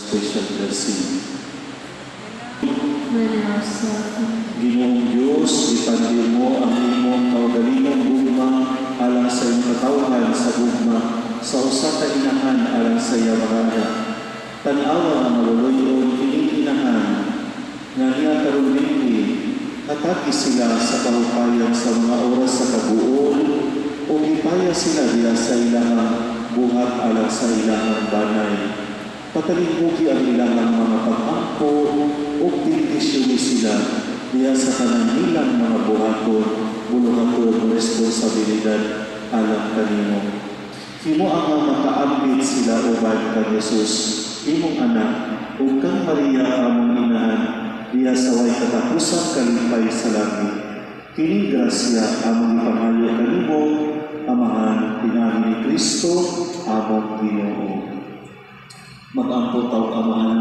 special blessing. Ginoong Diyos, ipandi mo ang imong kaugalingon gugma alang sa iyong katawhan sa gugma sa usa ka inahan alang sa iyang mga anak. Tan-awa ang maluluyon ining inahan nga niya karon dinhi hatagi sila sa kahupayan sa mga oras sa kabuon o ipaya sila diha sa ilang buhat alang sa ilang banay. Patalingugi ang ilang mga pag-angko o bindisyon sila diya sa kanang ilang mga buhaton, buluhaton, responsibilidad alang kanimo. Himo ang makaambit sila uban kang Jesus, imong anak, o kang Maria among inahan, diya sa way katapusang kalipay sa langit. Kining grasya among ipangayo kanimo, Amahan, pinagi ni Kristo, among Ginoo. Mag-ampot ang Amahan